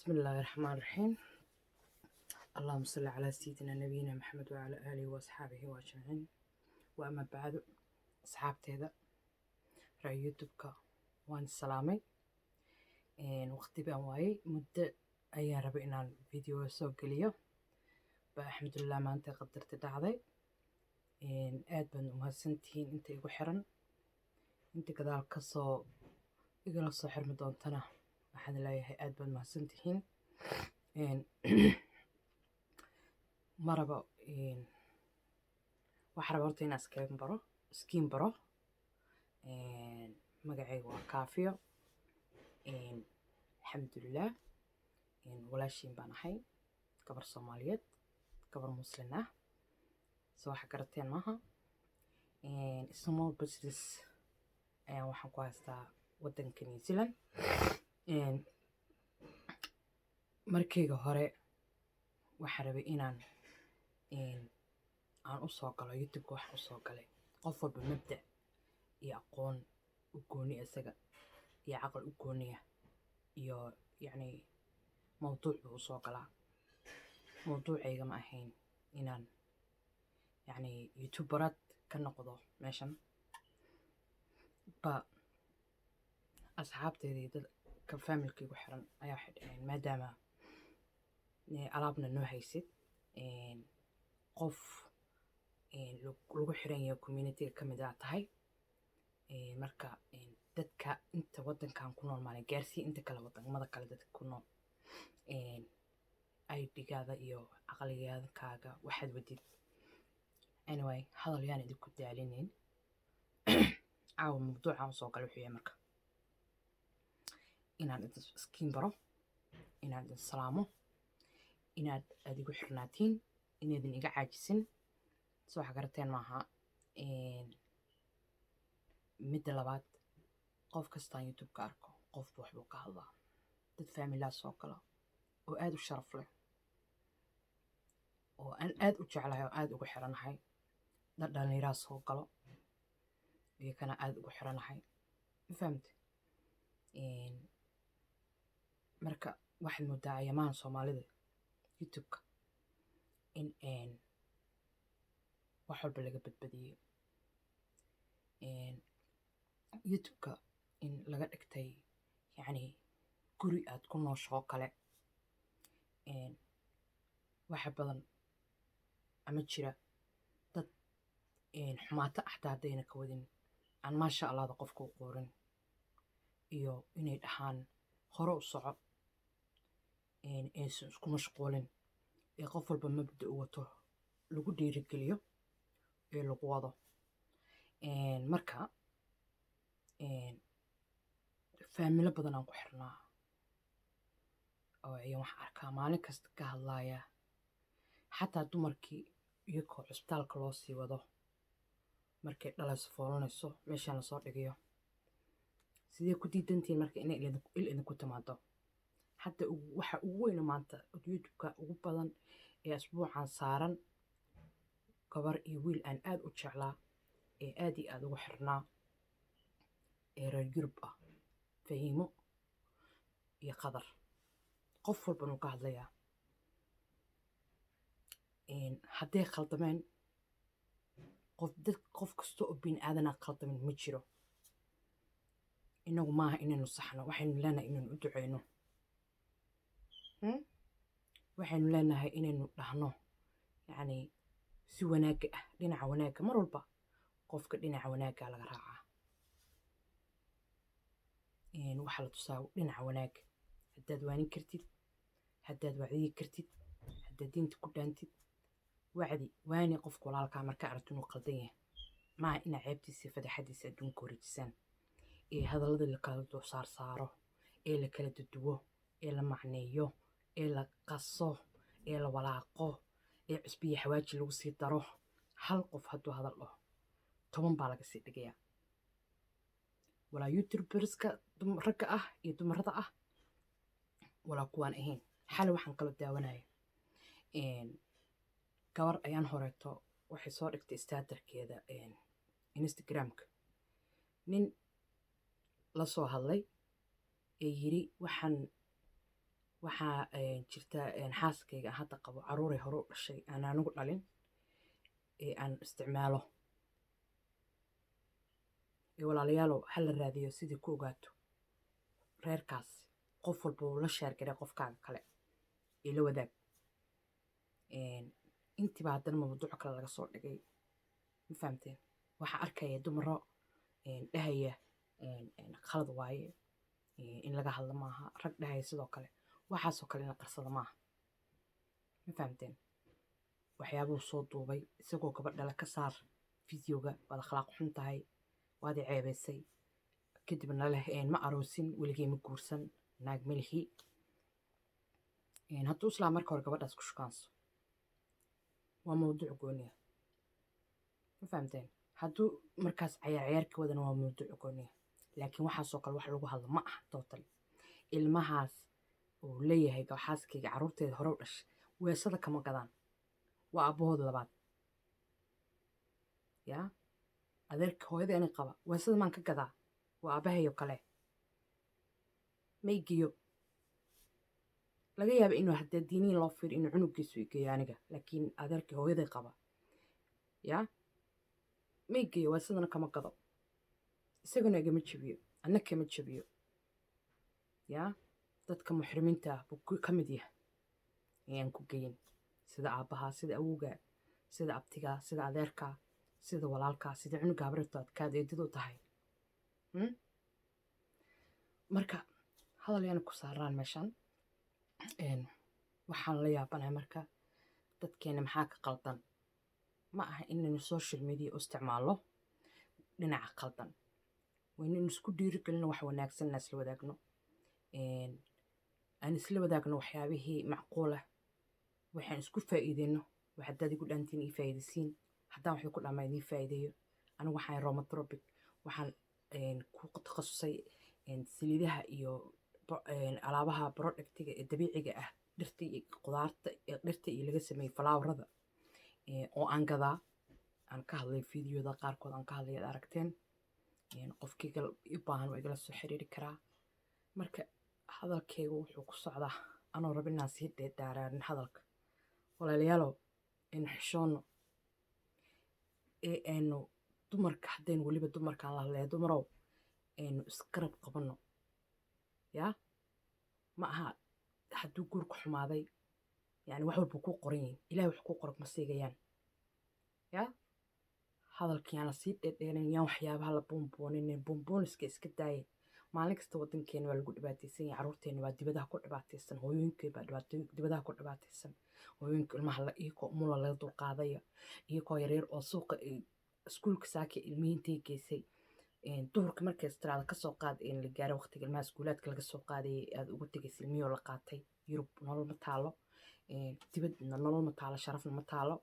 بسم الله الرحمن الرحيم. اللهم صل على سيدنا نبينا محمد وعلى آله وأصحابه وأجمعين. وأما بعد أصحابتي هذا رأي يوتيوبك وان السلامي وقتي بان واي مدة أيان ربي إنان فيديو سو قليو الحمد لله ما أنت قدرت دعضي aad baan umahadsantihiin inta igu xiran inta gadaal kasoo igala soo xirmi doontana waxaan leeyahay aad baan umahadsantihiin. maraba waxaan rabaa horta inaan iskiin baro magacayga waa Kaafiyo. alxamdulilah walaashiin baan ahay, gabar Soomaaliyeed, gabar Muslim ah, soo waxa garateen maaha. small business ayaan waxaan ku haystaa waddanka New Zealand. markayga hore waxaan rabay inaan aan u soo galo youtube-ka. waxaan u soo galay qof walba mabda' iyo aqoon u gooni isaga iyo caqal u gooniya iyo yacni mawduuc buu u soo galaa. mawduucayga ma ahayn inaan yacni youtuberad ka noqdo meeshan ba asxaabteedii dadka familkaygu xiran ayaa waxay dhaheen maadaama alaabna noo haysid qof lagu xiran yahay community-ga ka mid ah tahay, marka dadka inta waddankan ku nool maana gaarsii inta kale wadamada kale dadka ku nool idgaada iyo caqligaaga waxaad wadid. anyway hadal yaan idinku daalinayn. caawa mawduucaan usoo gala wuxuu yahay marka inaan idin iskiin baro, inaan idin salaamo, inaad adigu xirnaatiin, inaydin iga caajisin. soo waxa garateen maaha. midda labaad, qof kastaan youtube-ka arko qofba waxbuu ka hadlaa. dad faamilaa soo gala oo aad u sharaf leh oo aan aad u jeclahay oo aad ugu xiranahay. dad dhallinyaraa soo galo iyakana aad ugu xiranahay, ma fahamte. marka waxaad moodaa ayamahan soomaalida youtube-ka in wax walba laga badbadiyey. youtube-ka in laga dhigtay yacni guri aad ku nooshoo kale. waxa badan ama jira dad xumaato axtaa haddayna ka wadin aan maasha allahda qofka u qoorin iyo inay dhahaan hore u soco, aysan isku mashquulin ee qof walba mabda u wato lagu dhiirigeliyo ee lagu wado. marka faamilo badan aan ku xirnaa oo ayaan wax arkaa maalin kasta ka hadlaaya. xataa dumarkii iyagoo cusbitaalka loo sii wado markay dhalayso foolanayso meeshaan lasoo dhigayo, sidee ku diidantiin marka inay il idinku timaado. hadda waxa ugu weyna maanta youtube-ka ugu badan ee asbuucan saaran gabar iyo wiil aan aad u jeclaa ee aad iyo aad ugu xirnaa ee reer yurub ah, fahiimo iyo qadar. qof walban uu ka hadlayaa. hadday khaldameen qof kasta oo bini aadanaa khaldamin ma jiro. inagu maaha inaynu saxno, waxaynu leenahay inaynu u ducayno. waxaynu leenahay inaynu dhahno yacni si wanaagga ah, dhinaca wanaagga. mar walba qofka dhinaca wanaaggaa laga raacaa. waxaa la tusaa dhinaca wanaagga. haddaad waanin kartid, haddaad wacdiyi kartid, haddaad diinta ku dhaantid, waani qofka walaalkaa marka aragto inuu qaldan yahay. maaha inaa ceebtiisa iyo fadaxadiisa adduunka wareejisaan ee hadallada la kala saaro ee la kala duduwo ee la macneeyo ee la qaso ee la walaaqo ee cusbiya xawaaji lagu sii daro. hal qof hadduu hadal dhaho 10 baa laga sii dhigayaa. walaa youtuberska ragga ah iyo dumarada ah walaa kuwaan ahayn. xali waxaan kaloo daawanaya gabar ayaan horeeto waxay soo dhigtay staatarkeeda instagram-ka nin la soo hadlay ee yiri waxaan waxaa jirta xaaskayga aan hadda qabo caruuray hore u dhashay aan anigu dhalin ee aan isticmaalo walaalayaalow ha la raadiyo sidii ku ogaato reerkaas qof walba uu la sheergaray qofkaaga kale ee la wadaag intiiba haddana mawduuc kale laga soo dhigay ma fahamteen waxaa arkaya dumaro dhahaya khalad waaye in laga hadlo maaha rag dhahaya sidoo kale waxaasoo kale in la qarsado maaha ma fahamteen waxyaabuu soo duubay isagoo gabadhala ka saar fideoga waad akhlaaq xun tahay waad i ceebaysay kadibna leh ma aroosin weligay ma guursan naag melihi hadduu islaa marka hore gabadhaas ku shukaanso waa mawduuc gooniya ma fahamteen hadduu markaas cayaar ka wadana waa mawduuc gooniya laakiin waxaasoo kale wax lagu hadlo ma aha total ilmahaas uu leeyahay xaaskayga carruurteeda hore u dhashay weesada kama gadaan waa aabbahood labaad yaa adeerka hooyadeena qaba weesada maan ka gadaa waa aabbahayo kale maygiyo laga yaaba inuu haddee diiniin loo fiir inuu cunugiisu igeeyo aniga laakiin adeerkii hooyaday qaba yaa maygiyo weesadana kama gado isagana igama jabiyo anna kama jabiyo yaa dadka muxrimiinta ah buu ka mid yahay ayaan ku geyin sida aabbahaa sida awowgaa sida abtigaa sida adeerkaa sida walaalkaa sida cunuga habarto adkaad eedadu tahay marka hadal yaana ku saaraan meeshan waxaan la yaabanahay marka dadkeena maxaa ka qaldan ma aha inaynu social media u isticmaalno dhinaca qaldan waynaynu isku dhiirigelino wax wanaagsanna isla wadaagno aan isla wadaagno waxyaabihii macquulah waxaan isku faa'iideyno wax haddaad igu dhaantiin ii faa'iidaysiin haddaan waxay ku dhammaa idiin faa'iideeyo anigu waxaan romatropic waxaan ku takhasusay saliidaha iyo alaabaha productiga ee dabiiciga ah dhirta iyo qudaarta dhirta iyo laga sameeyey falaawarada oo aan gadaa aan ka hadlay fideoda qaarkood aan ka hadlay ad aragteen qofkii u baahan waa igala soo xiriiri karaa marka hadalkaygu wuxuu ku socdaa anoo raba inaan sii dheeraarin hadalka walaalayaalow aynu xishoonno aynu dumarka haddaynu weliba dumarkaan la hadlaya dumarow aynu isgarab qabanno yaa ma aha hadduu guurku xumaaday yani wax walba ku qoran yihin ilahay wax ku qorog ma siigayaan yaa hadalkiyaana sii dheerdheerayn yaan waxyaabaha la buunbuuninin buunbuuniska iska daayay maalin kasta waddankeena waa lagu dhibaataysan yahay carruurteena waa dibadaha ku dhibaataysan hooyooyinkii baa dibadaha ku dhibaataysan hooyooyinka ilmaha iyagoo mula laga dulqaadaya iyagoo yaryar oo suuqa iskuulka saaka ilmihiintay geysay duhurka markays tiraada kasoo qaad la gaaro waqtiga ilmaha iskuulaadka laga soo qaadayay aada ugu tegaysa ilmihii la qaatay yurub nolol ma taalo dibadna nolol ma taalo sharafna ma taalo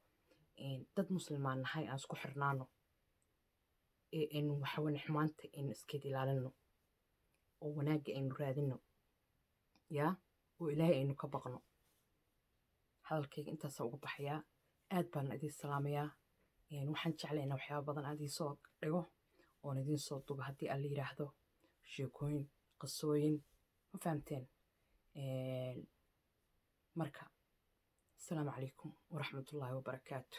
dad muslimaan nahay aan isku xirnaano aynu waxawane xumaanta aynu iskeed ilaalino oo wanaagga aynu raadino yaa oo ilaahay aynu ka baqno hadalkayga intaasa uga baxayaa aad baan idiin salaamayaa waxaan jeclaynaa waxyaaba badan aad iisoo dhigo oon idiin soo duba haddii aan la yidhaahdo sheekooyin qisooyin ma fahamteen marka asalaamu calaykum waraxmatullaahi wabarakaatu